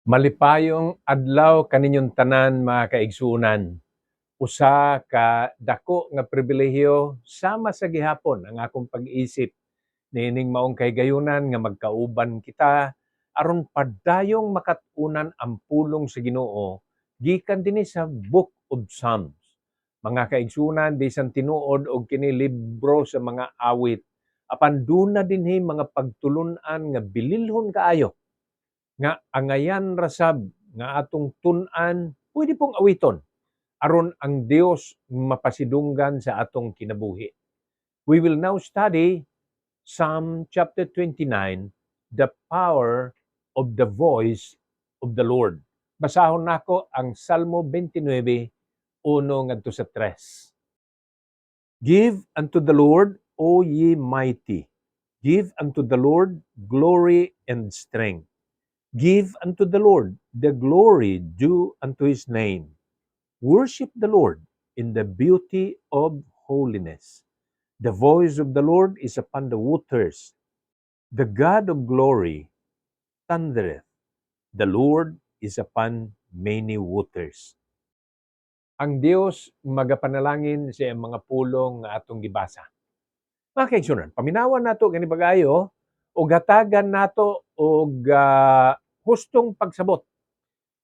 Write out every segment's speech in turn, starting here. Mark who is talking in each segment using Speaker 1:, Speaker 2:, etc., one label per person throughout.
Speaker 1: Malipayong adlaw kaninyong tanan mga kaigsunan. Usa ka dako nga pribilehiyo sama sa gihapon ang akong pag-isip niining maong kahigayunan nga magkauban kita aron padayong makatunan ang pulong sa Ginoo gikan dinhi sa Book of Psalms. Mga kaigsunan, bisan tinuod og kini libro sa mga awit, apan duna dinhi mga pagtulun-an nga bililhon kaayo nga angayan rasab nga atong tun-an pwede pong awiton aron ang Dios mapasidunggan sa atong kinabuhi. We will now study Psalm chapter 29, the power of the voice of the Lord. Basahon nako ang Salmo 29, 1 ngadto sa 3. Give unto the Lord, O ye mighty. Give unto the Lord glory and strength. Give unto the Lord the glory due unto his name. Worship the Lord in the beauty of holiness. The voice of the Lord is upon the waters. The God of glory thundereth. The Lord is upon many waters. Ang Dios magapanalangin sa iyang mga pulong nga atong gibasa. Mga kaigsunan, paminawan nato gani bagayo o gatagan nato og hustong pagsabot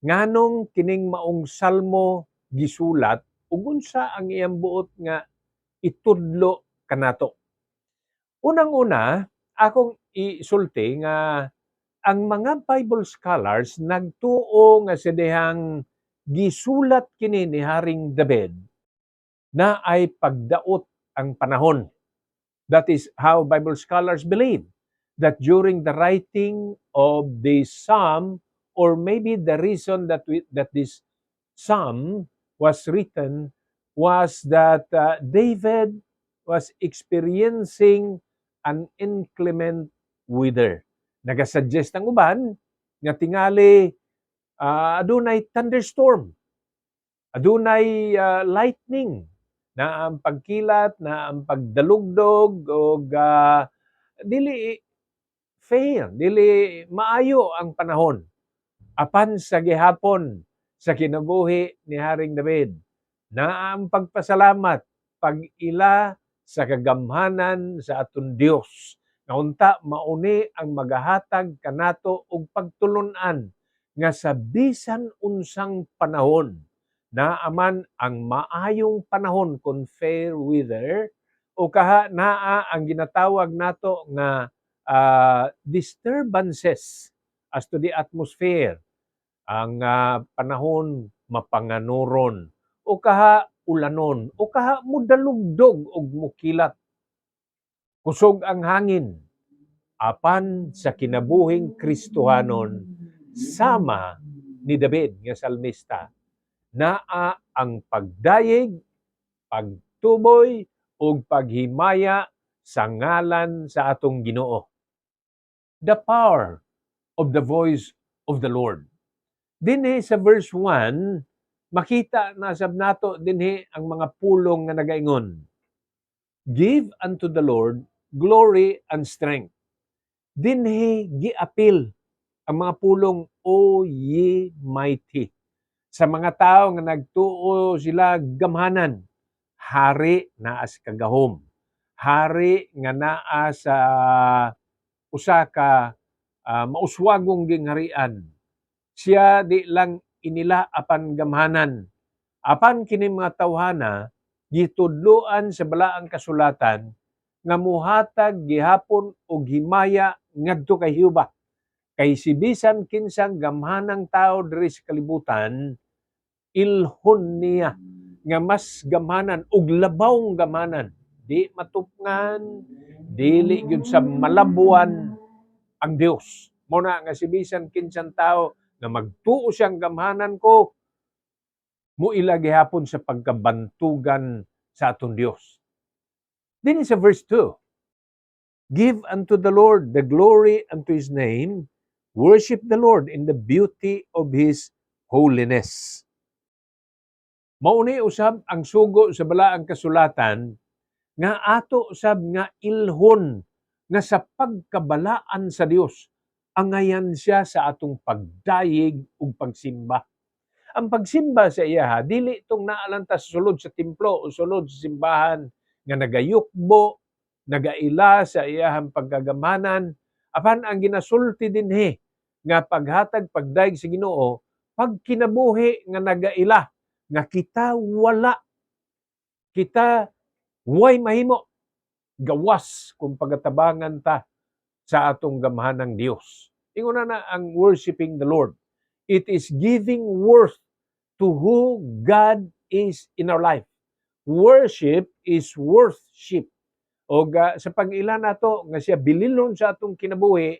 Speaker 1: nganong kining maong salmo gisulat ug unsa ang iyang buot nga itudlo kanato. Unang-una, akong isulti nga ang mga Bible scholars nagtuo nga sa dihang gisulat kini ni Haring David na ay pagdaot ang panahon. That is how Bible scholars believe that during the writing of this psalm, or maybe the reason that this psalm was written was that David was experiencing an inclement weather. Nagasuggest ang uban nga tingali adunay thunderstorm, adunay lightning, na ang pagkilat, na ang pagdalugdog o dili fair, dili maayo ang panahon. Apan sa gihapon sa kinabuhi ni Haring David, na ang pagpasalamat, pag-ila sa kagamhanan sa aton Dios. Naunta mauni ang magahatag kanato og pagtulun-an nga sa bisan unsang panahon, naaman ang maayong panahon kung fair weather o kaha naa ang ginatawag nato nga disturbances as to the atmosphere, ang panahon mapanganuron o kaha ulanon o kaha mudalugdog og mukilat, kusog ang hangin. Apan sa kinabuhing Kristohanon, sama ni David nga salmista, naa ang pagdayeg, pagtuboy ug paghimaya sa ngalan sa atong Ginoo. The power of the voice of the Lord. Dinhi sa verse 1, makita na sab nato dinhi ang mga pulong nga nagaingon. Give unto the Lord glory and strength. Dinhi giapil ang mga pulong, O ye mighty. Sa mga tao nga nagtuo sila gamhanan, hari naa sa kagahom, hari nga naa sa usa ka mauswagong gingharian. Siya di lang inila apan gamhanan. Apan kini mga tawhana gitudloan sa balaang kasulatan nga muhatag gihapon og himaya ngadto kay Jehova. Kay si bisan kinsang gamhanang tao diri sa kalibutan, ilhon niya nga mas gamhanan ug labawng gamhanan, di matupngan, dili gyud sa malabuan ang Dios. Mao na nga si bisan kinsang tao nga magtuo siyang gamhanan ko, muila gihapon sa pagkabantugan sa aton Dios. Dinhi sa verse 2, give unto the Lord the glory unto his name, worship the Lord in the beauty of his holiness. Mauni usab ang sugo sa balaang kasulatan nga ato usab nga ilhon nga sa pagkabalaan sa Dios, angayan siya sa atong pagdayeg ug pagsimba. Ang pagsimba sa iya dili itong naalantas sulod sa templo o sulod sa simbahan nga nagayukbo, nagaila sa iyahang pagkagamanan, apan ang ginasulti dinhi nga paghatag pagdayeg sa Ginoo pagkinabuhi nga nagaila nga kita way mahimo gawas kung pagatabangan ta sa atong gamhanang Dios. Ingon na ang worshiping the Lord. It is giving worth to who God is in our life. Worship is worship. O sa pag-ila nato nga siya bililon sa atong kinabuhi,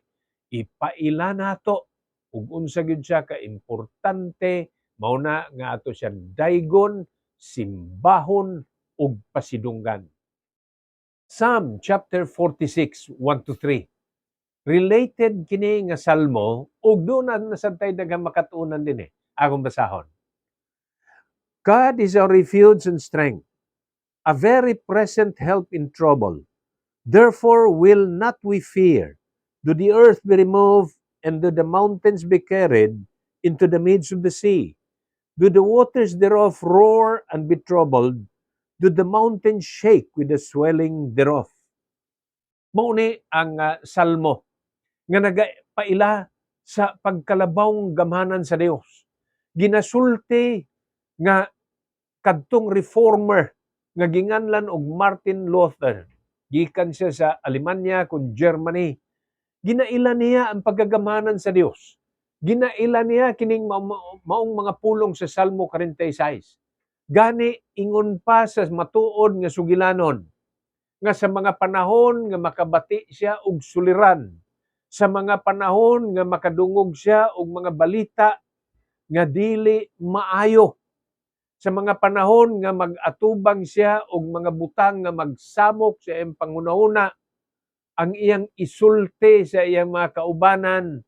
Speaker 1: ipaila nato ug unsa gyud siya ka importante mao na nga ato siya daygon, simbahon ug pasidunggan. Psalm chapter 46, 1-3. Related kini nga salmo ug doon na nasabtay daghang makatunan din akong basahon. God is our refuge and strength, a very present help in trouble. Therefore will not we fear, though the earth be removed, and though the mountains be carried into the midst of the sea, though the waters thereof roar and be troubled, though the mountains shake with the swelling thereof. Mao ni ang salmo nga nagapaila sa pagkalabawng gamhanan sa Dios. Ginasulti nga kadtong reformer nga ginganlan og Martin Luther, gikan siya sa Alemanya kun Germany, ginaila niya ang pagkagamhanan sa Dios. Ginaila niya kining maong mga pulong sa Salmo 46. Gani ingon pa sa matuod nga sugilanon nga sa mga panahon nga makabati siya og suliran, sa mga panahon nga makadungog siya og mga balita nga dili maayo, sa mga panahon nga mag-atubang siya og mga butang nga magsamok sa iyang pangunahuna, ang iyang isulti sa iyang mga kaubanan,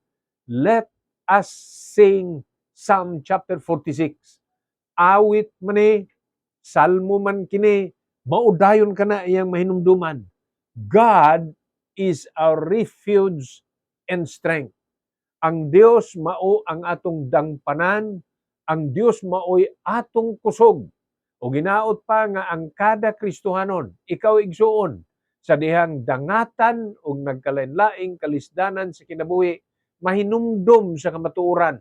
Speaker 1: let us sing Psalm chapter 46. Awit man salmo man kini, maudayon ka na iyang mahinumduman. God is our refuge and strength. Ang Dios mao ang atong dangpanan, ang Dios mao'y atong kusog. O ginaot pa nga ang kada Kristohanon, ikaw igsuon, sa dihang dangatan o nagkalain-laing kalisdanan sa kinabuhi, mahinumdum sa kamatuoran.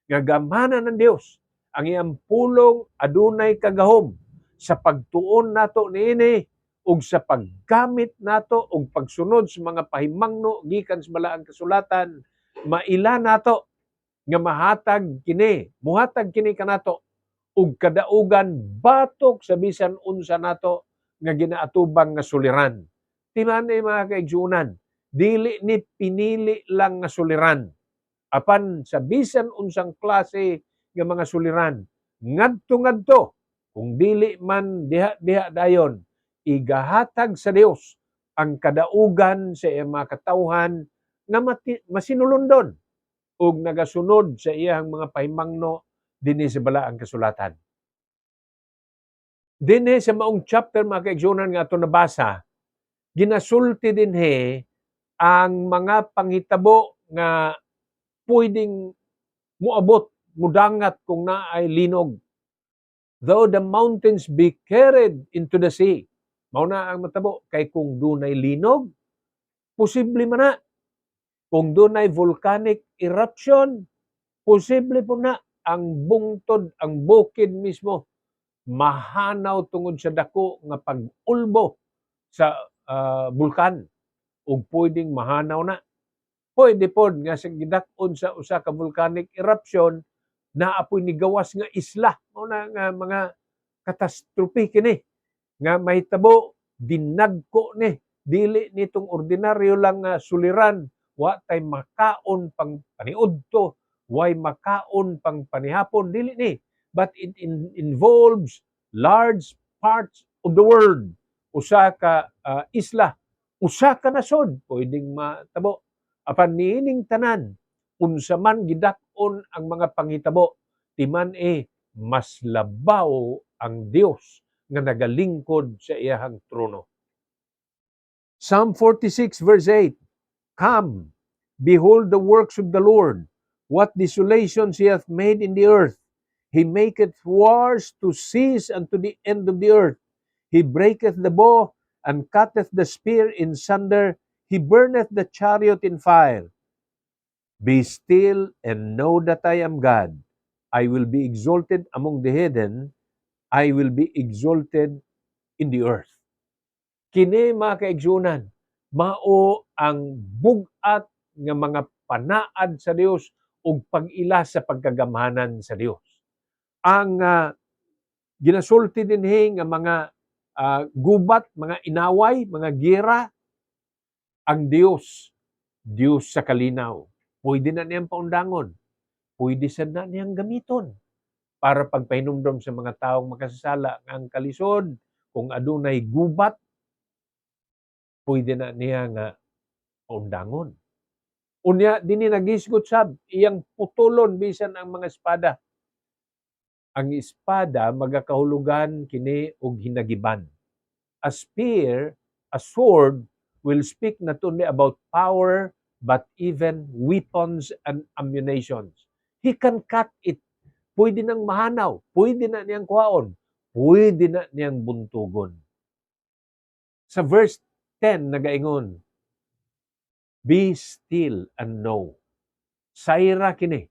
Speaker 1: Nga gamhanan ng Dios, ang iyang pulong adunay kagahom sa pagtuon nato niini ug sa paggamit nato ug pagsunod sa mga pahimangno gikan sa balaang kasulatan, maila nato nga muhatag kini kanato ug kadaugan batok sa bisan unsa nato nga ginaatubang nga suliran. Timan mga kaigsuonan, dili ni pinili lang nga suliran. Apan sa bisan unsang klase nga mga suliran, ngadto-ngadto, kung dili man diha-diha dayon, igahatag sa Dios ang kadaugan sa iyang mga katawhan nga masinulundon ug nagasunod sa iyang mga pahimangno dinhi sa balaang kasulatan. Dinhi sa maong chapter mga kaigsuonan nga ato nabasa, ginasulti dinhi ang mga panghitabo nga pwedeng muabot, mudangat kung naay linog. Though the mountains be carried into the sea. Mao na ang matabo kay kung dunay linog, posible man na. Kung dunay volcanic eruption, posible po na ang bungtod, ang bukid mismo mahanaw tungod sa dako nga pag-ulbo sa bulkan ug pwedeng mahanaw na. Pwede pod nga sa gidak-on sa usa ka volcanic eruption naapoy ni gawas nga isla. Mao na nga mga catastrophe kini nga mahitabo dinagko ni, dili nitong ordinaryo lang nga suliran, wa tay makaon pang paniudto, way makaon pang panihapon, dili ni, but it involves large parts of the world. Usa ka isla, usa ka nasod pwedeng matabo. Apan niining tanan, unsa man gidak-on ang mga panghitabo, timan mas labaw ang Dios nga nagalingkod sa iyahang trono. Psalm 46 verse 8, come, Behold the works of the Lord, what desolations he hath made in the earth. He maketh wars to cease unto the end of the earth. He breaketh the bow and cutteth the spear in sunder. He burneth the chariot in fire. Be still and know that I am God. I will be exalted among the heathen. I will be exalted in the earth. Kini mga kaigsunan, mao ang bugat nga mga panaad sa Dios ug pag-ila sa pagkagamhanan sa Dios. Ang ginasulti dinhi nga mga gubat, mga inaway, mga giyera, ang Dios, Dios sa kalinaw. Pwede na niyang paundangon. Pwede sad na niyang gamiton para pagpahinumdom sa mga taong makasasala nga ang kalisod, kung adunay gubat, pwede na niya nga paundangon. Unya dinhi nagisgot sab iyang putulon bisan ang mga espada. Ang espada magakahulugan kini og hinagiban. A spear, a sword will speak not only about power but even weapons and ammunitions. He can cut it. Pwede nang mahanaw, pwede na niyang kuhaon, pwede na niyang buntugon. Sa verse 10 nagaingon, be still and know. Sayra kini,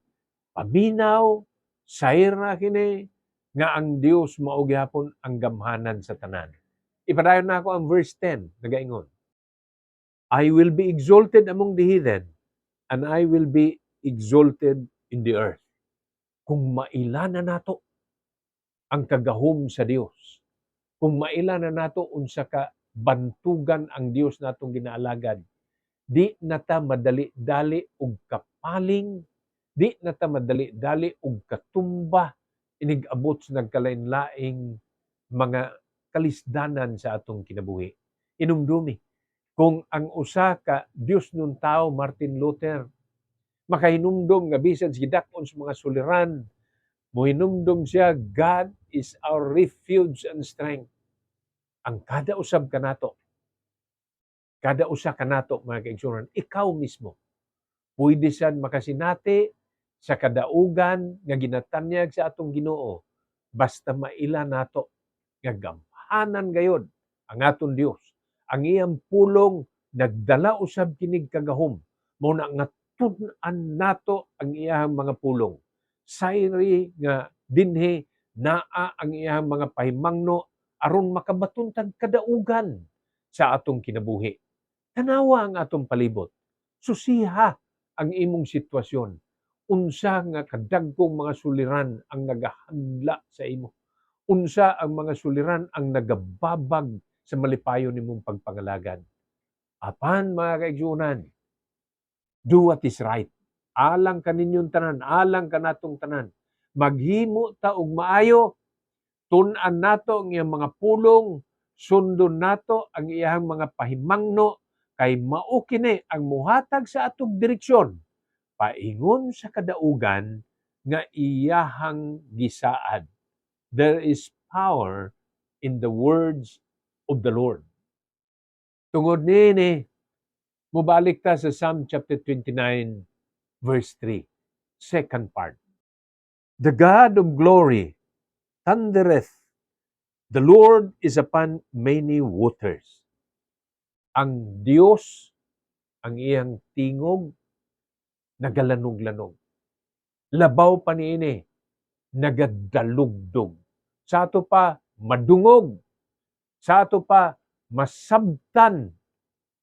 Speaker 1: paminaw, sayra kini, nga ang Dios mao gyapon ang gamhanan sa tanan. Ipadayon na ako ang verse 10, nagaingon, I will be exalted among the heathen, and I will be exalted in the earth. Kung maila na nato ang kagahom sa Dios, kung maila na nato unsa ka bantugan ang Dios natong ginaalagad, di nata madali-dali og kapaling, di nata madali-dali og katumba inig abot sa nagkalain-laing mga kalisdanan sa atong kinabuhi. Inumdumi, kung ang usa ka Dios nun tao, Martin Luther, makahinumdom nga bisan sa gidakon sa mga suliran, mohinumdom siya, God is our refuge and strength. Ang kada usab kanato, kada usa kanato mga kaigsunan, ikaw mismo, pwede sad makasinati sa kadaugan nga ginatanyag sa atong Ginoo basta maila nato nga gamhanan gayud ang aton Dios. Ang iyang pulong nagdala usab kinig kagahom. Mao na nga tun-an nato ang iyang mga pulong. Sayri nga dinhi naa ang iyang mga pahimangno aron makabatuntan kadaugan sa atong kinabuhi. Tanawa ang atong palibot. Susiha ang imong sitwasyon. Unsa nga kadagkong mga suliran ang nagahadla sa imo. Unsa ang mga suliran ang nagababag sa malipayon nimong pagpangalagad. Apan mga kaigsunan, do what is right. Alang kaninyong tanan, alang kanatong tanan. Maghimo ta og maayo, tun-an nato ang iyang mga pulong, sundon nato ang iyang mga pahimangno, kay mao kini ang muhatag sa atong direksyon paingon sa kadaugan nga iyahang gisaad. There is power in the words of the Lord. Tungod nini, mubalik ta sa Psalm chapter 29 verse 3, second part. The God of glory thundereth, the Lord is upon many waters. Ang Dios, ang iyang tingog, nagalanog-lanog. Labaw pa niini, nagadalugdog. Sa ato pa, madungog. Sa ato pa, masabtan.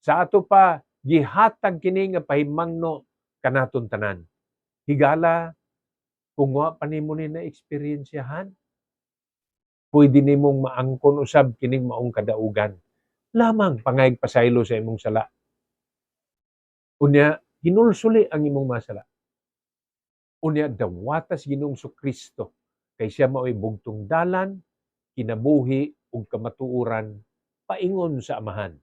Speaker 1: Sa ato pa, gihatag kini nga pahimangno kanaton tanan. Higala, kung wa pa nimo ni na-eksperyensyahan, pwede nimong maangkon usab kining maong kadaugan. Lamang pangayag pasaylo sa imong sala. Unya, hinulsuli ang imong masala. Unya, dawatas Ginoong Kristo kay siya mao'y bugtong dalan, kinabuhi ug kamatuoran paingon sa Amahan.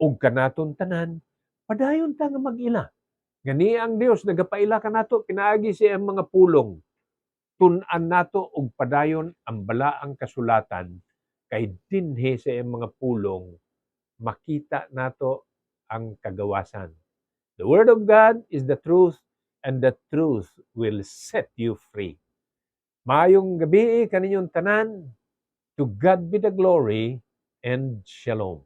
Speaker 1: Ug kanaton tanan, padayon ta nga mag-ila. Gani ang Dios nagapaila kanato pinaagi siya ang mga pulong. Tun-an nato og padayon ang balaang kasulatan kay dinhi sa iyang mga pulong makita nato ang kagawasan. The Word of God is the truth, and the truth will set you free. Maayong gabi kaninyong tanan. To God be the glory, and shalom.